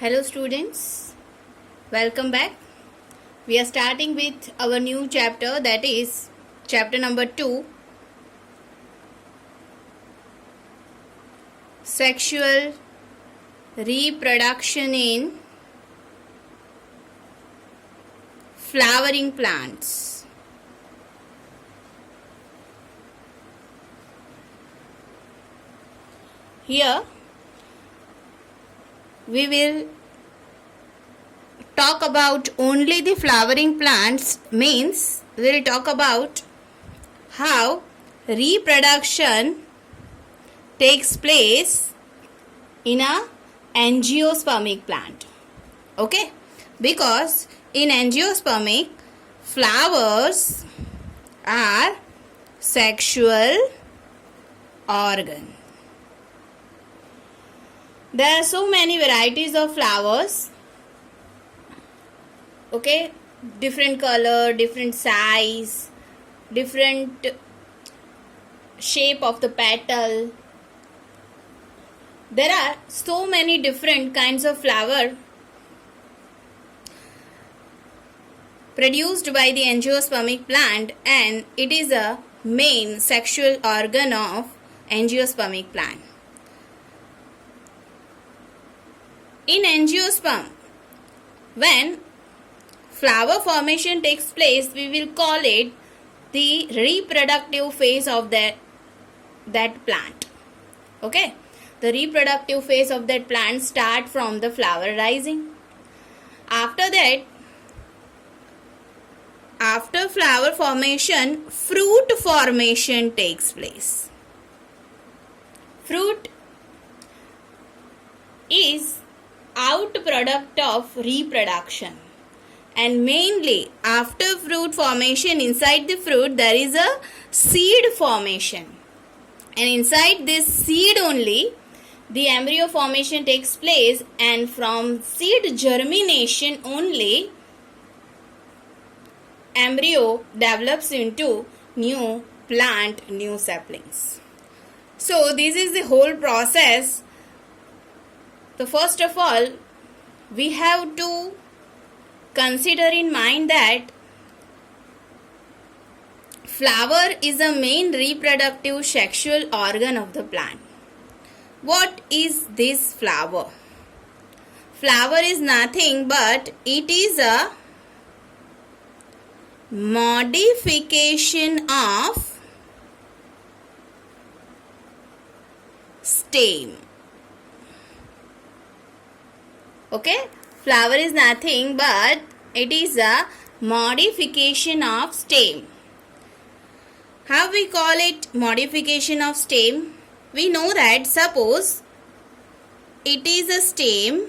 Hello students, welcome back. We are starting with our new chapter, that is chapter number 2, Sexual Reproduction in Flowering Plants. Here we will talk about only the flowering plants, means we will talk about how reproduction takes place in a angiospermic plant. Okay, because in angiospermic, flowers are sexual organ. There are so many varieties of flowers. Okay, different color, different size, different shape of the petal. There are so many different kinds of flower produced by the angiospermic plant, and it is a main sexual organ of angiospermic plant. In angiosperm, when flower formation takes place, we will call it the reproductive phase of that plant. Okay, the reproductive phase of that plant start from the flower rising. After that, after flower formation, fruit formation takes place. Fruit is outproduct of reproduction, and mainly after fruit formation, inside the fruit there is a seed formation, and inside this seed only the embryo formation takes place, and from seed germination only embryo develops into new plant, new saplings. So this is the whole process. So first of all, we have to consider in mind that flower is a main reproductive sexual organ of the plant. What is this flower? Flower is nothing but it is a modification of stem. Okay, flower is nothing but it is a modification of stem. How we call it modification of stem? We know that suppose it is a stem.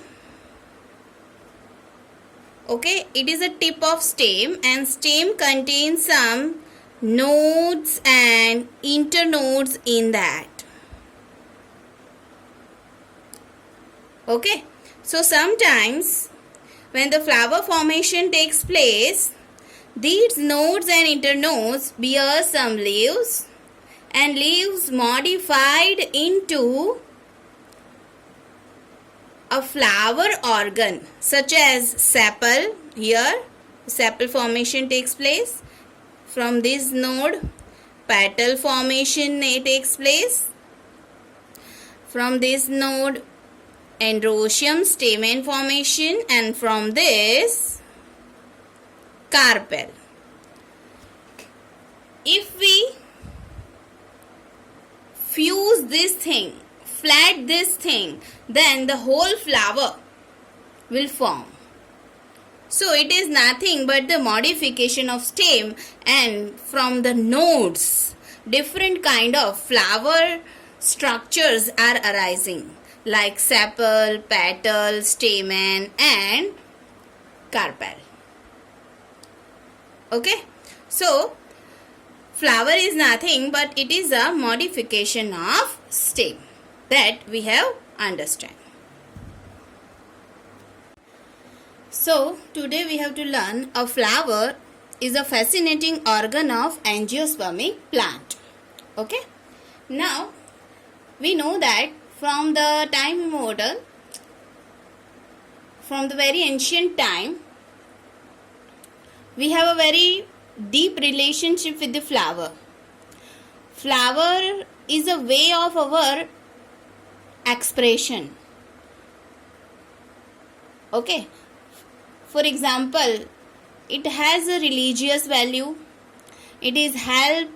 Okay, it is a tip of stem, and stem contains some nodes and internodes in that. Okay, so sometimes when the flower formation takes place, these nodes and internodes bear some leaves, and leaves modified into a flower organ such as sepal. Here sepal formation takes place. From this node petal formation takes place. From this node androecium stamen formation, and from this carpel. If we fuse this thing, flat this thing, then the whole flower will form. So it is nothing but the modification of stem, and from the nodes different kind of flower structures are arising, like sepal, petal, stamen and carpel. Okay, so flower is nothing but it is a modification of stem, that we have understand. So today we have to learn a flower is a fascinating organ of angiospermic plant. Okay, now we know that from the time immemorial from the very ancient time, we have a very deep relationship with the flower. Flower is a way of our expression. Okay. For example, it has a religious value. It is help.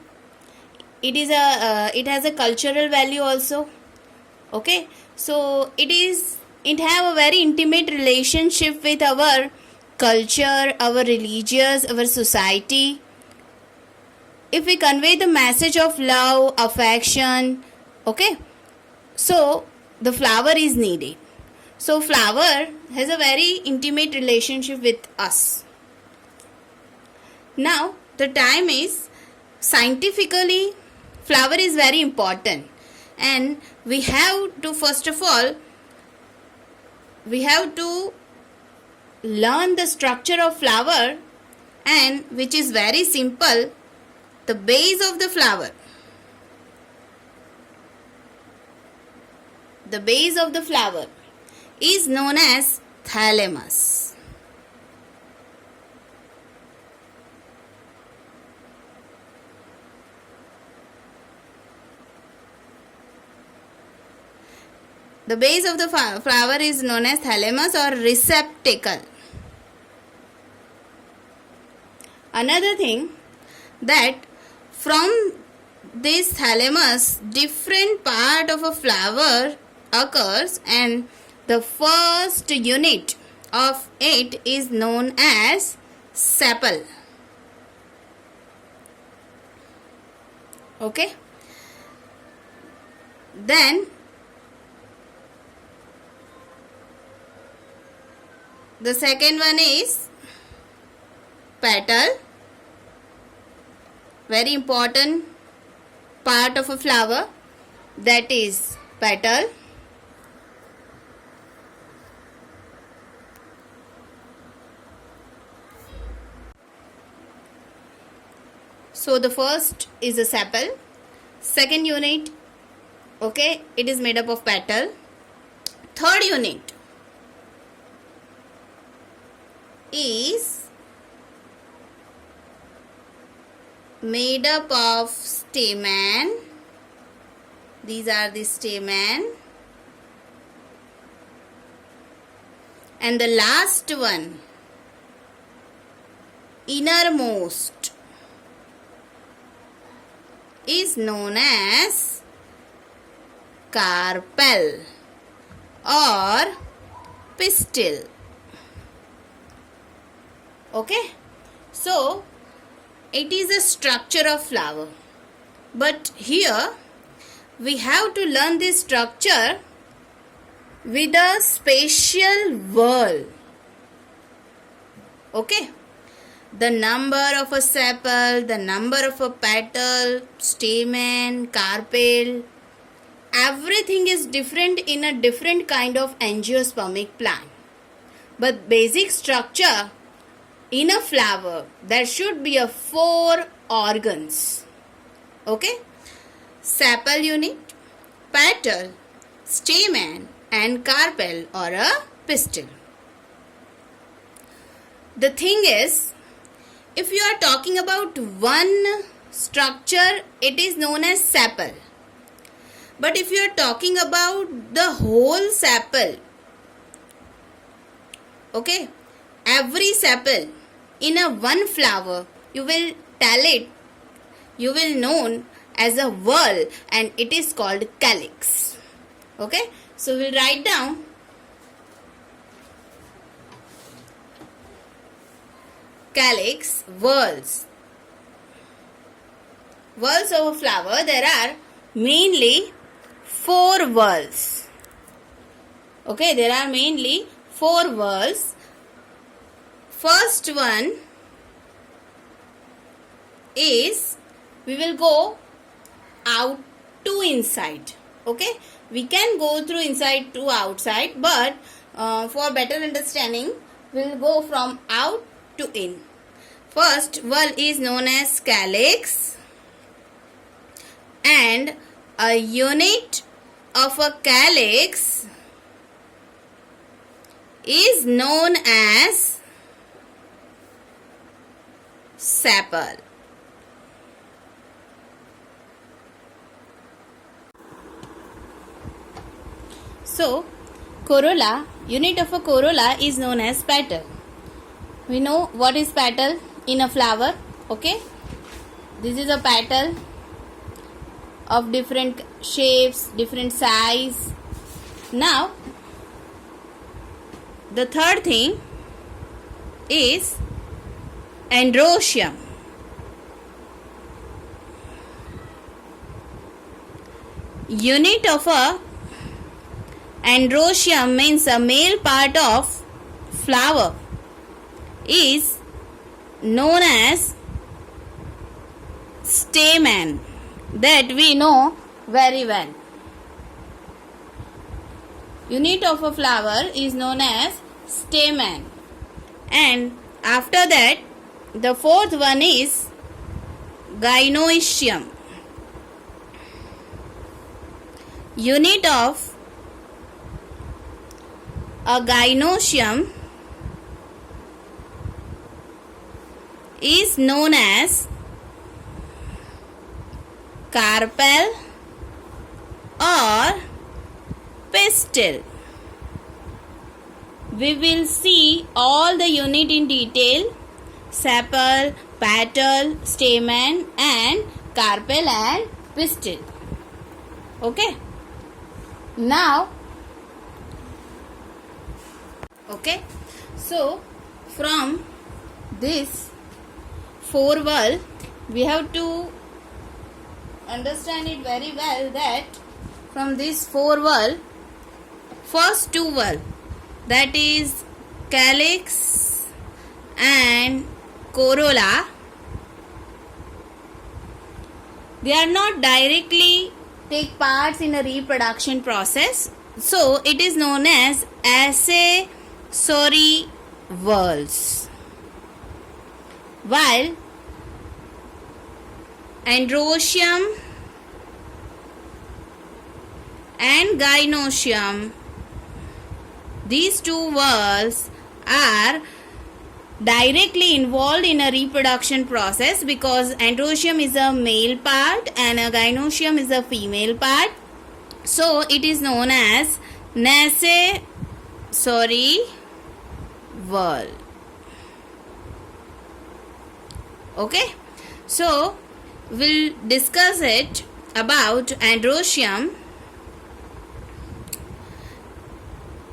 It has a cultural value also. Okay. So it have a very intimate relationship with our culture, our religious, our society. If we convey the message of love, affection, okay, so the flower is needed. So flower has a very intimate relationship with us. Now the time is, scientifically flower is very important, and we have to, first of all, we have to learn the structure of flower, and which is very simple. The base of the flower. The base of the flower is known as thalamus. The base of the flower is known as thalamus or receptacle. Another thing, that from this thalamus, different part of a flower occurs, and the first unit of it is known as sepal. Okay. Then the second one is petal. Very important part of a flower, that is petal. So the first is a sepal. Second unit, okay, it is made up of petal. Third unit is made up of stamen. These are the stamen. And the last one, innermost, is known as carpel or pistil. Okay. So it is a structure of flower, but here we have to learn this structure with a spatial whorl. Okay. The number of a sepal, the number of a petal, stamen, carpel, everything is different in a different kind of angiospermic plant. But basic structure in a flower, there should be a 4 organs. Okay. Sepal unit, petal, stamen and carpel or a pistil. The thing is, if you are talking about one structure, it is known as sepal. But if you are talking about the whole sepal, okay, every sepal in a one flower, you will tell it, you will known as a whorl, and it is called calyx. Okay, so we'll write down calyx, whorls. Whorls of a flower, there are mainly 4 whorls. Okay, there are mainly 4 whorls. First one is, we will go out to inside. Okay, we can go through inside to outside, but for better understanding, we will go from out to in. First whorl is known as calyx, and a unit of a calyx is known as sepal. So, corolla, unit of a corolla is known as petal. We know what is petal in a flower, okay? This is a petal of different shapes, different size. Now, the third thing is androecium. Unit of a androecium means a male part of flower is known as stamen, that we know very well. Unit of a flower is known as stamen. And after that, the fourth one is gynoecium. Unit of a gynoecium is known as carpel or pistil. We will see all the unit in detail: sepal, petal, stamen and carpel and pistil. Okay. Now, so from this four wall, we have to understand it very well that from this four wall, first two wall, that is calyx and corolla, they are not directly take parts in a reproduction process, so it is known as accessory whorls, while androecium and gynoecium, these two whorls are directly involved in a reproduction process, because androecium is a male part and a gynoecium is a female part. So it is known as accessory whorl. Okay, so we'll discuss it about androecium.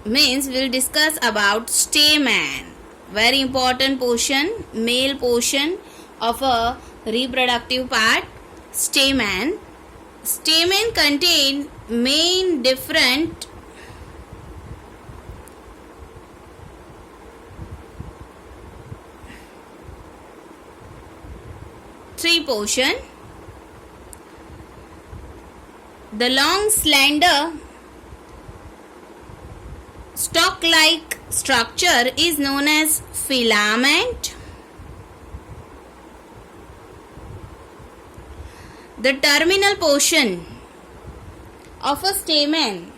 Means we'll discuss about stamen, very important portion, male portion of a reproductive part. Stamen contain main different three portion. The long slender stalk-like structure is known as filament. The terminal portion of a stamen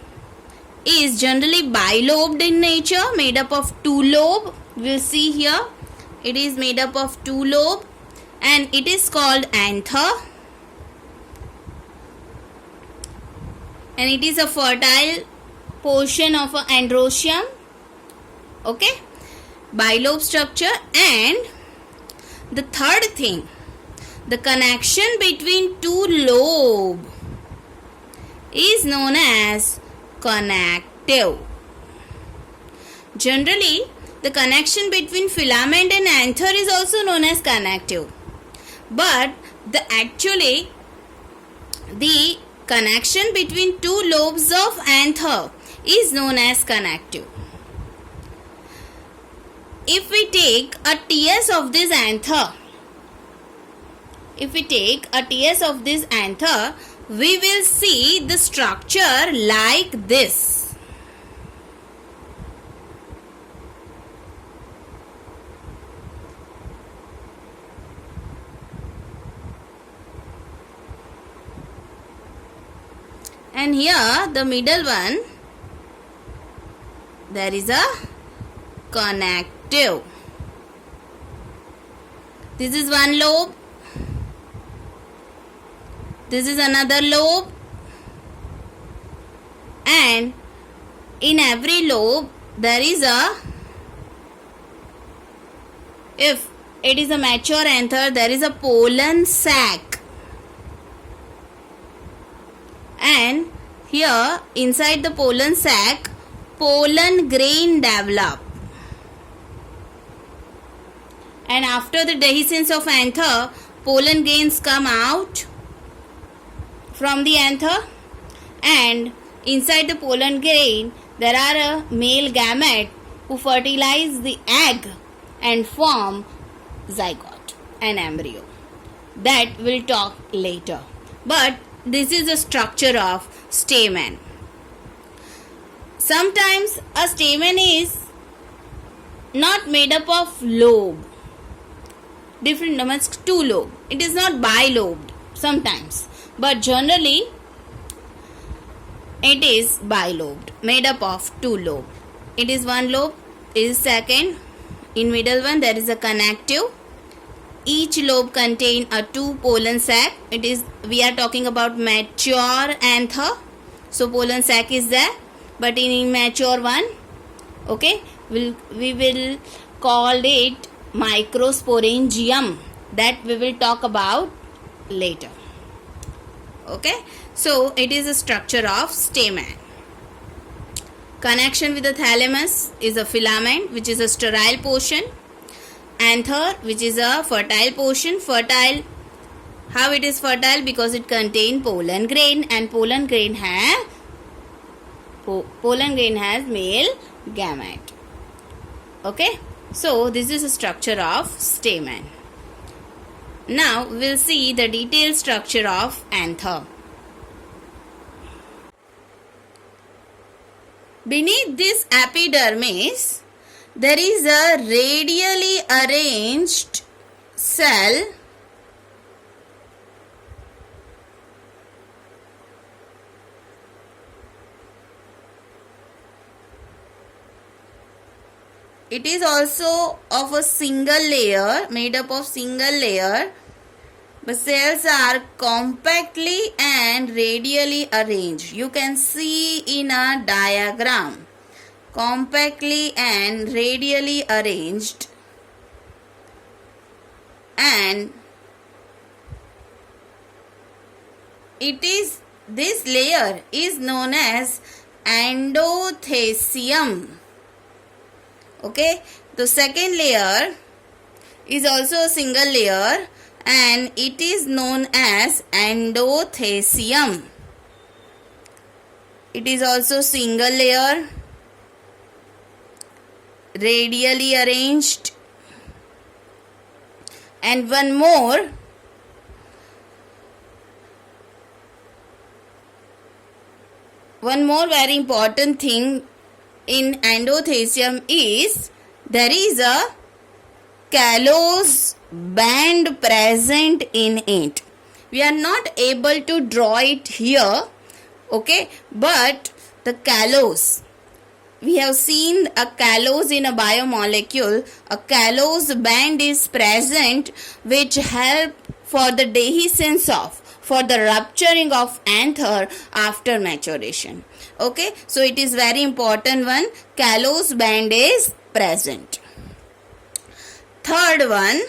is generally bilobed in nature, made up of two lobes. We will see here it is made up of two lobes and it is called anther, and it is a fertile portion of an androecium. Okay, bilobe structure. And the third thing, the connection between two lobes is known as connective. Generally, the connection between filament and anther is also known as connective, but the connection between two lobes of anther is known as connective. If we take a TS of this anther, we will see the structure like this. And here the middle one, there is a connective. This is one lobe. This is another lobe. And in every lobe there is a, if it is a mature anther, there is a pollen sac. And here inside the pollen sac, pollen grain develop. And after the dehiscence of anther, pollen grains come out from the anther, and inside the pollen grain there are a male gamete who fertilize the egg and form zygote and embryo. That we'll talk later. But this is the structure of stamen. Sometimes a stamen is not made up of lobe. Different numbers, two lobe. It is not bilobed sometimes. But generally it is bilobed, made up of two lobe. It is one lobe, it is second. In middle one there is a connective. Each lobe contain a two pollen sac. It is, we are talking about mature anther, so pollen sac is there. But in immature one, okay, we will call it microsporangium. That we will talk about later. Okay, so it is a structure of stamen. Connection with the thalamus is a filament, which is a sterile portion. Anther, which is a fertile portion. Fertile, how it is fertile? Because it contains pollen grain, and pollen grain has male gamete. Okay, so this is a structure of stamen. Now we'll see the detailed structure of anther. Beneath this epidermis, there is a radially arranged cell It is also of a single layer, made up of single layer. The cells are compactly and radially arranged. You can see in a diagram. Compactly and radially arranged. And this layer is known as endothecium. Okay, the second layer is also a single layer and it is known as endothecium. It is also single layer, radially arranged, and one more very important thing in endothecium is there is a callose band present in it. We are not able to draw it here, okay, but the callose, we have seen a callose in a biomolecule. A callose band is present which help for the dehiscence of, for the rupturing of anther after maturation. Okay, so it is very important one. Callose band is present. Third one,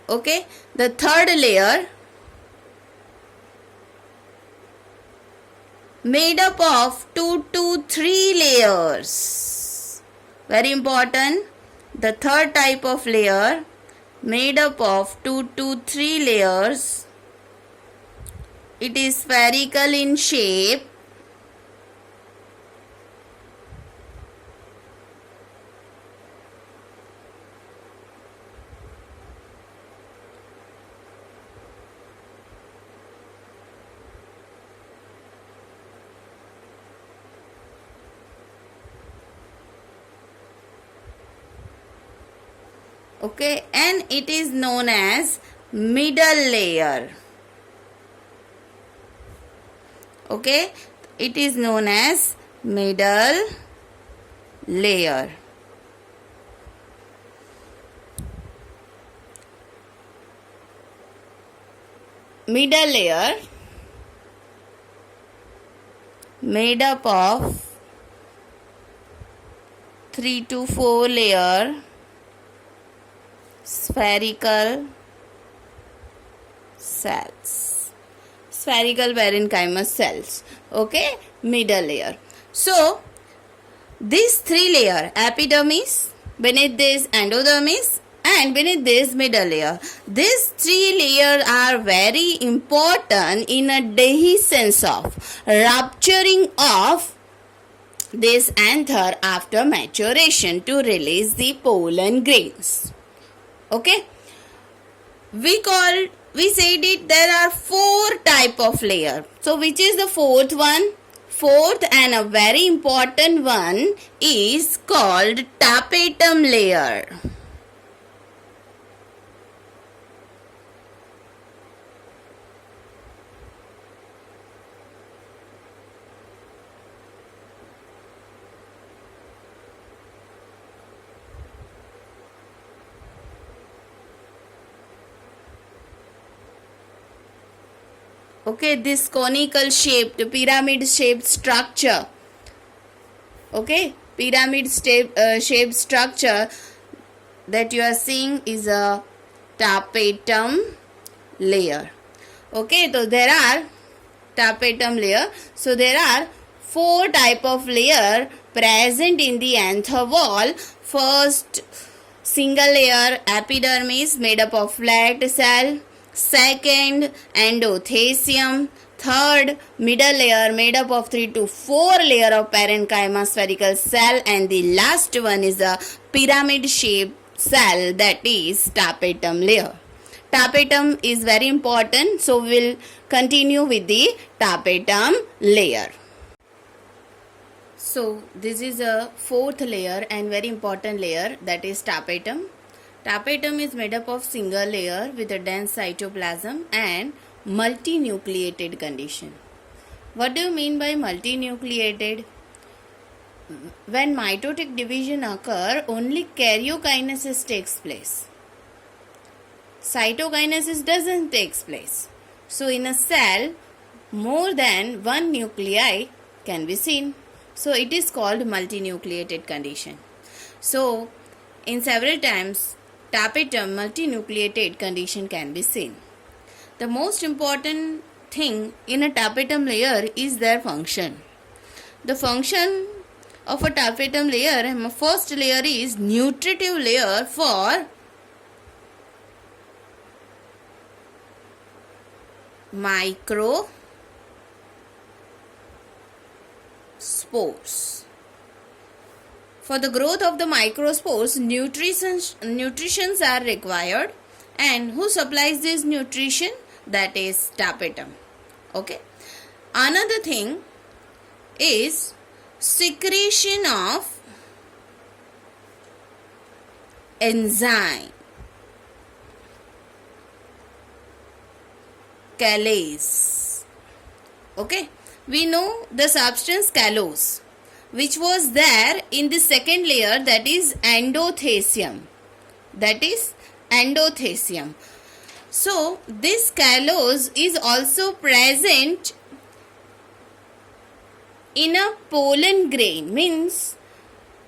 okay, the third layer made up of 2 to 3 layers. Very important. The third type of layer made up of 2 to 3 layers. It is spherical in shape. Okay, and it is known as middle layer. Okay, it is known as middle layer. Middle layer made up of 3 to 4 layer spherical cells, spherical parenchymal cells. Okay, middle layer. So these 3 layer, epidermis, beneath this endodermis, and beneath this middle layer, these 3 layers are very important in a dehiscence of rupturing of this anther after maturation to release the pollen grains. Okay, we said it there are 4 type of layer. So which is the fourth one? Fourth and a very important one is called tapetum layer. Okay, this conical shaped, pyramid shaped structure. Okay, pyramid shaped structure that you are seeing is a tapetum layer. Okay, so there are tapetum layer. So there are 4 type of layer present in the anther wall. First, single layer epidermis made up of flat cell. Second, endothecium. Third, middle layer made up of 3 to 4 layer of parenchyma spherical cell, and the last one is a pyramid shaped cell, that is tapetum layer. Tapetum is very important, so we will continue with the tapetum layer. So this is a 4th layer and very important layer, that is tapetum. Tapetum is made up of single layer with a dense cytoplasm and multinucleated condition. What do you mean by multinucleated? When mitotic division occur, only karyokinesis takes place. Cytokinesis doesn't take place. So in a cell, more than one nuclei can be seen. So it is called multinucleated condition. So in several times, tapetum multinucleated condition can be seen. The most important thing in a tapetum layer is their function. The function of a tapetum layer, first layer is nutritive layer for microspores. For the growth of the microspores, nutritions are required, and who supplies this nutrition? That is tapetum. Okay. Another thing is secretion of enzyme, callase. Okay. We know the substance callose, which was there in the second layer, that is endothecium. So this callose is also present in a pollen grain. Means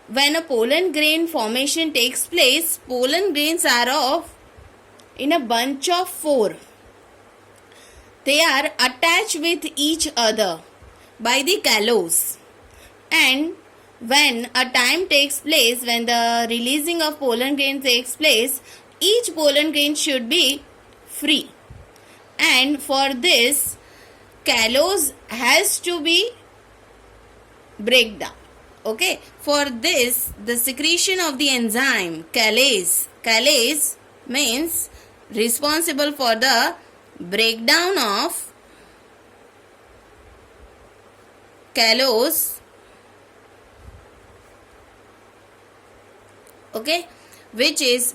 when a pollen grain formation takes place, pollen grains are of in a bunch of 4. They are attached with each other by the callose. And when a time takes place, when the releasing of pollen grain takes place, each pollen grain should be free. And for this, callose has to be break down. Okay. For this, the secretion of the enzyme callase means responsible for the breakdown of callose. Okay, which is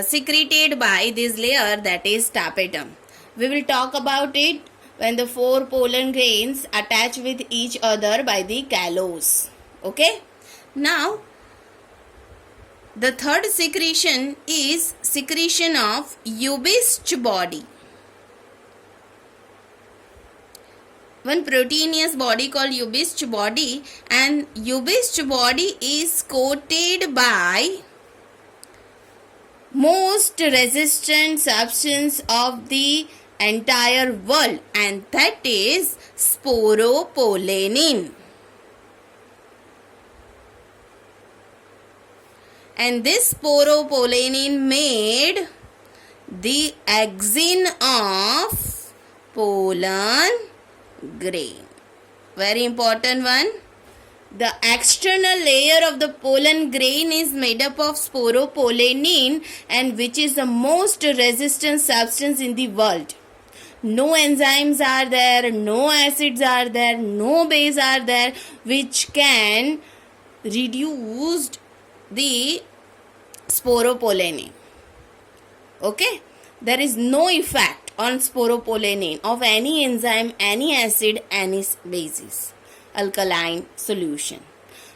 secreted by this layer, that is tapetum. We will talk about it when the 4 pollen grains attach with each other by the callose. Okay, now The third secretion is secretion of Ubist body. One proteinous body called Ubist body, and Ubist body is coated by most resistant substance of the entire world, and that is sporopollenin. And this sporopollenin made the axin of pollen grain. Very important one. The external layer of the pollen grain is made up of sporopollenin, and which is the most resistant substance in the world. No enzymes are there, no acids are there, no base are there which can reduce the sporopollenin. Okay, there is no effect on sporopollenin of any enzyme, any acid, any bases, alkaline solution.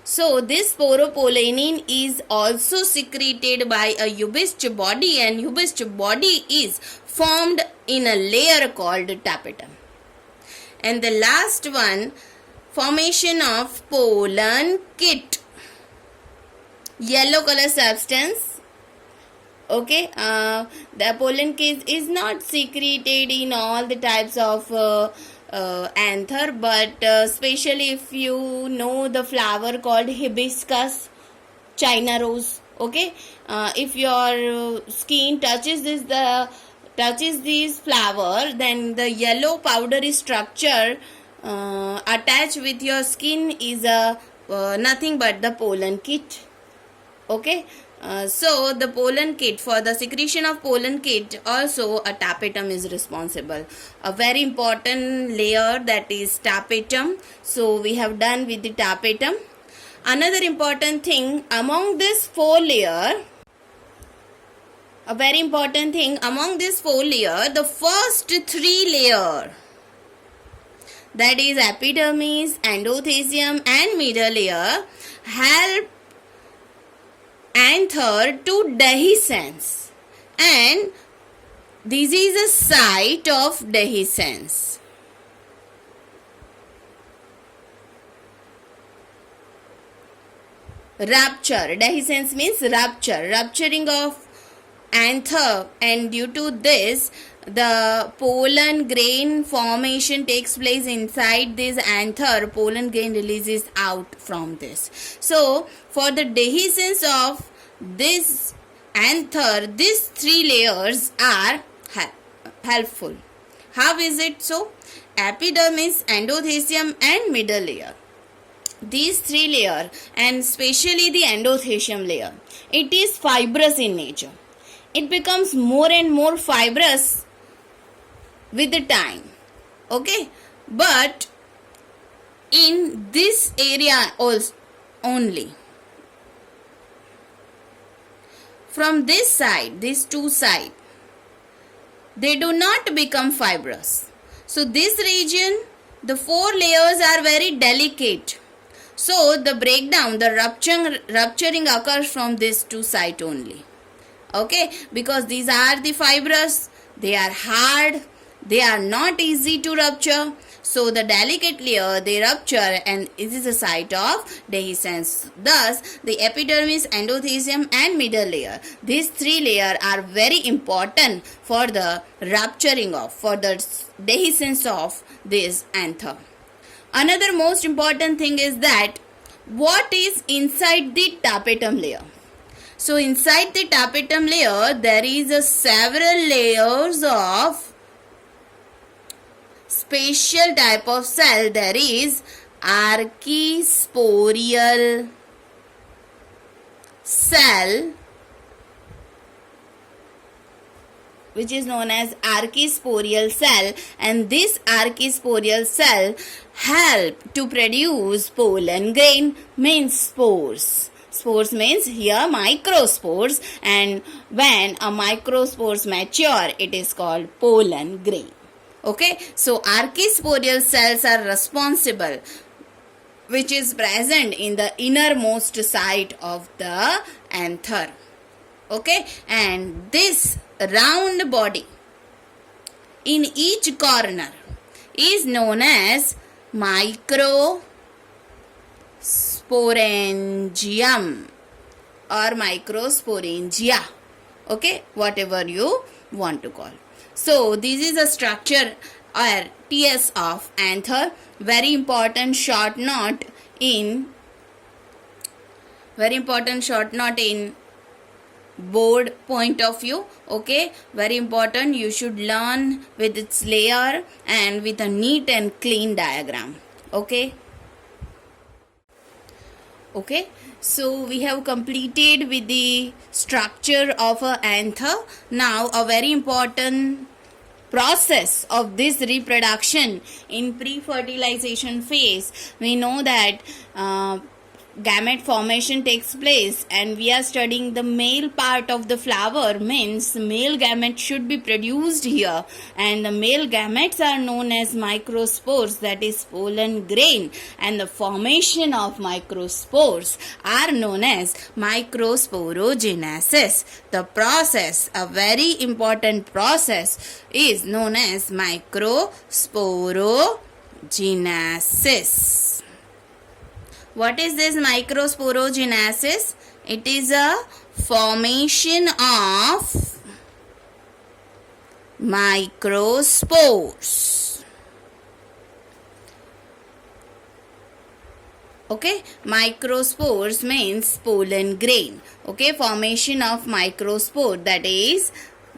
So this sporopollenin is also secreted by a Ubist body, and Ubist body is formed in a layer called tapetum. And the last one, formation of pollen kit. Yellow color substance. Okay, the pollen kit is not secreted in all the types of anther, but especially if you know the flower called hibiscus, China rose. Okay, if your skin touches this flower, then the yellow powdery structure attached with your skin is nothing but the pollen kit. Okay, so the pollen kit, for the secretion of pollen kit also a tapetum is responsible. A very important layer, that is tapetum. So we have done with the tapetum. Another important thing among this four layer, the first three layer, that is epidermis, endothecium and middle layer, help anther to dehiscence, and this is a site of dehiscence. Rupture, dehiscence means rupturing of anther, and due to this the pollen grain formation takes place inside this anther. Pollen grain releases out from this. So for the dehiscence of this anther, these three layers are helpful. How is it so? Epidermis, endothecium and middle layer. These three layers, and especially the endothecium layer, it is fibrous in nature. It becomes more and more fibrous with the time. Okay, but in this area also only. From this side, these two sides, they do not become fibrous. So this region, the four layers are very delicate. So the breakdown, the rupturing occurs from these two sides only. Okay, because these are the fibrous, they are hard, they are not easy to rupture. So the delicate layer, they rupture, and this is a site of dehiscence. Thus the epidermis, endothecium and middle layer, these three layers are very important for the rupturing of, for the dehiscence of this anther. Another most important thing is that what is inside the tapetum layer. So inside the tapetum layer, there is a several layers of special type of cell. There is archisporial cell, which is known as archisporial cell, and this archisporial cell help to produce pollen grain, means spores. Spores means here microspores, and when a microspores mature, it is called pollen grain. Okay, so archisporial cells are responsible which is present in the innermost side of the anther. Okay, and this round body in each corner is known as microsporangium or microsporangia. Okay, whatever you want to call. So this is a structure or TS of anther. Very important short note in board point of view. Okay, very important, you should learn with its layer and with a neat and clean diagram. Okay, so we have completed with the structure of a anther. Now a very important process of this reproduction in pre-fertilization phase, we know that gamete formation takes place, and we are studying the male part of the flower, means male gametes should be produced here, and the male gametes are known as microspores, that is pollen grain, and the formation of microspores are known as microsporogenesis. The process, a very important process, is known as microsporogenesis. What is this microsporogenesis? It is a formation of microspores. Okay, microspores means pollen grain. Okay, formation of microspore, that is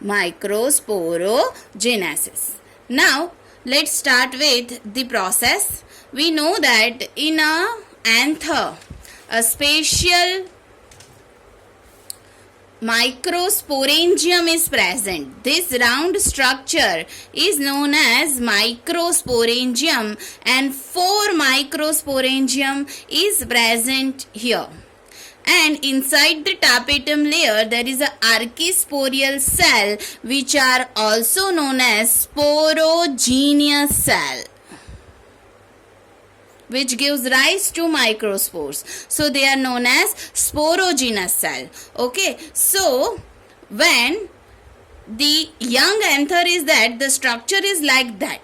microsporogenesis. Now let's start with the process. We know that in a anther, a special microsporangium is present. This round structure is known as microsporangium, and 4 microsporangium is present here. And inside the tapetum layer there is a archisporial cell, which are also known as sporogenous cell, which gives rise to microspores. So they are known as sporogenous cell. Okay, so when the young anther is that, the structure is like that.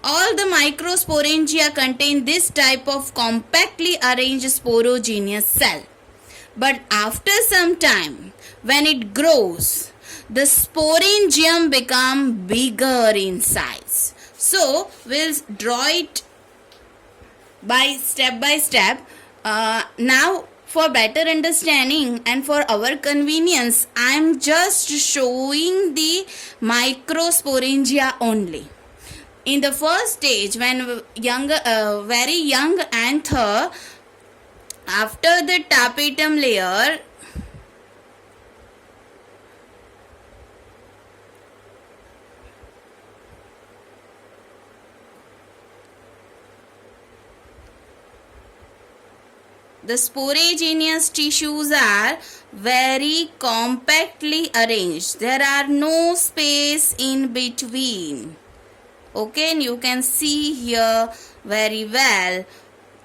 All the microsporangia contain this type of compactly arranged sporogenous cell. But after some time, when it grows, the sporangium become bigger in size. So we'll draw it step by step. Now for better understanding and for our convenience, I am just showing the microsporangia only. In the first stage, when very young anther, after the tapetum layer, the sporagenous tissues are very compactly arranged. There are no space in between. Okay, and you can see here very well,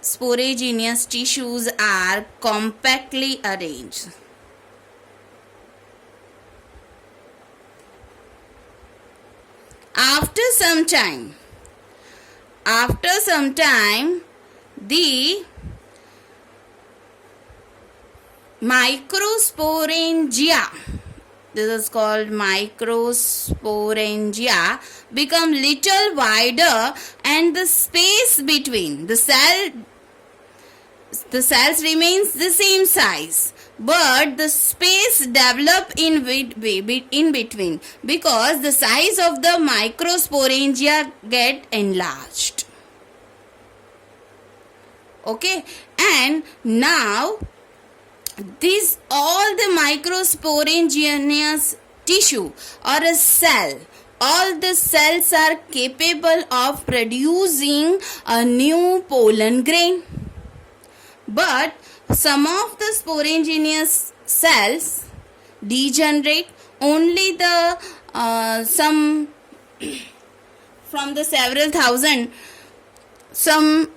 sporagenous tissues are compactly arranged. After some time, the microsporangia, this is called microsporangia, become little wider, and the space between the cells remains the same size, but the space develop in between, because the size of the microsporangia get enlarged. Okay, and now this all the microsporangious tissue or a cell, all the cells are capable of producing a new pollen grain. But some of the sporangious cells degenerate. Only the some from the several thousand, some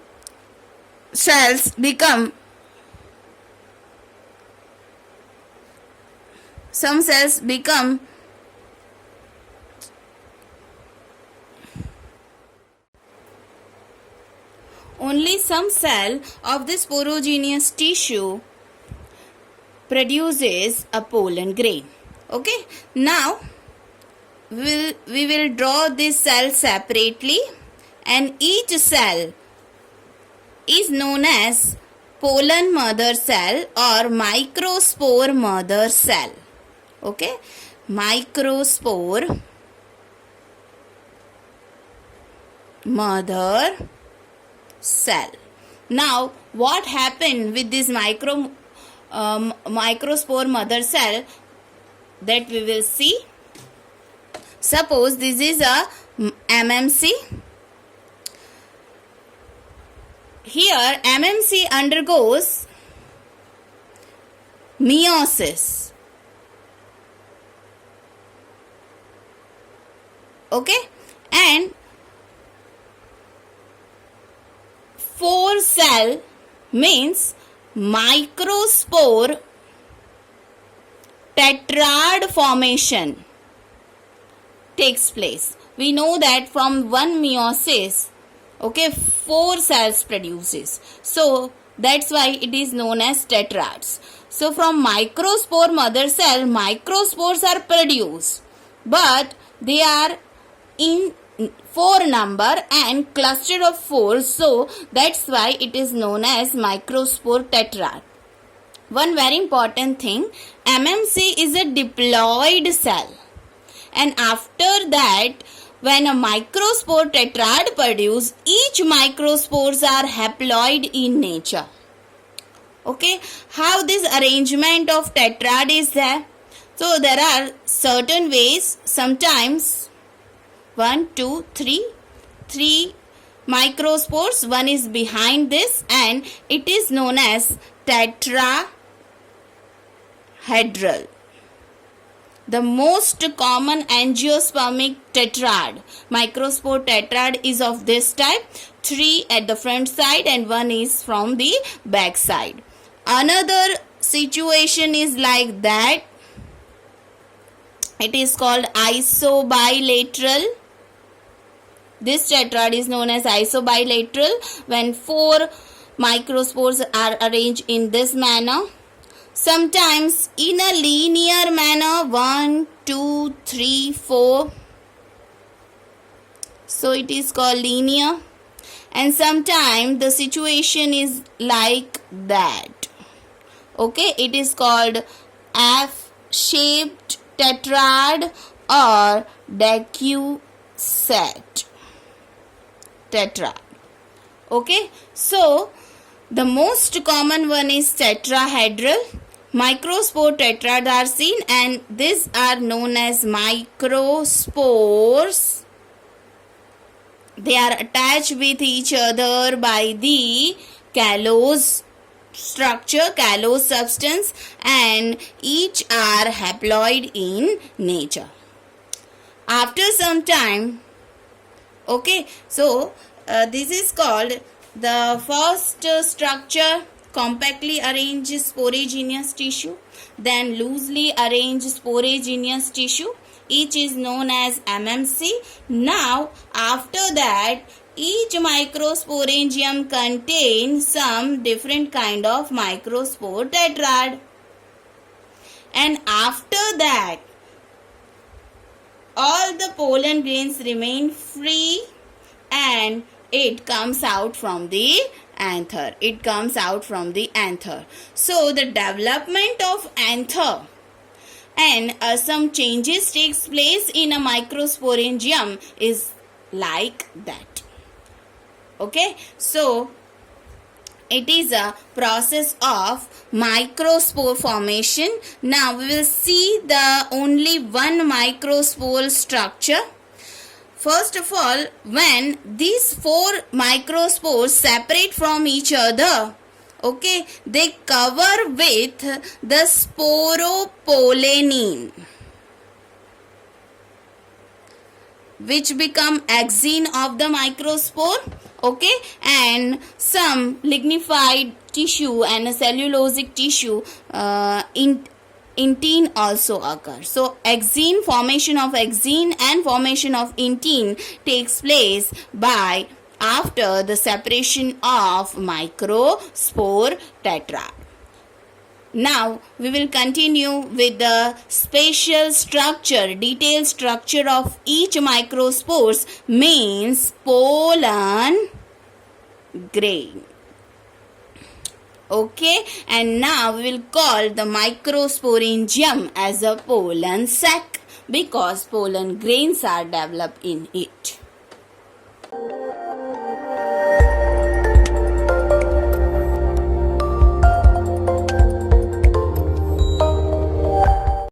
cells become some cells become only some cell of this porogenous tissue produces a pollen grain. Okay, now we will draw this cell separately, and each cell is known as pollen mother cell or microspore mother cell. Okay, microspore mother cell. Now what happened with this microspore mother cell, that we will see. Suppose this is a MMC. Here MMC undergoes meiosis. Okay, and 4 cell means microspore tetrad formation takes place. We know that from one meiosis, okay, 4 cells produces. So that's why it is known as tetrads. So from microspore mother cell, microspores are produced, but they are in 4 number and clustered of 4. So that's why it is known as microspore tetrad. One very important thing, MMC is a diploid cell, and after that when a microspore tetrad produce, each microspores are haploid in nature. Okay, how this arrangement of tetrad is there? So there are certain ways. Sometimes 1, 2, 3 microspores, one is behind this, and it is known as tetrahedral. The most common angiospermic tetrad, microspore tetrad, is of this type. 3 at the front side and 1 is from the back side. Another situation is like that. It is called isobilateral. This tetrad is known as isobilateral when 4 microspores are arranged in this manner. Sometimes in a linear manner, 1, 2, 3, 4. So it is called linear. And sometimes the situation is like that. Okay, it is called F-shaped tetrad or decussate tetrad. Okay, so the most common one is tetrahedral. Microspore tetrad are seen, and these are known as microspores. They are attached with each other by the callose structure, callose substance, and each are haploid in nature. After some time, okay, so this is called the first structure, compactly arranged sporogenous tissue, then loosely arranged sporogenous tissue. Each is known as MMC. Now, after that, each microsporangium contains some different kind of microspore tetrad. And after that, all the pollen grains remain free and it comes out from the anther. It comes out from the anther. So the development of anther and some changes takes place in a microsporangium is like that. Okay, so it is a process of microspore formation. Now we will see the only one microspore structure. First of all, when these 4 microspores separate from each other, okay, they cover with the sporopollenin. which become axene of the microspore. Okay, and some lignified tissue and a cellulosic tissue intine also occur. So formation of axene and formation of intine takes place by after the separation of microspore tetrad. Now we will continue with the spatial structure, detailed structure of each microspores, means pollen grain. Okay, and now we will call the microsporangium as a pollen sac because pollen grains are developed in it.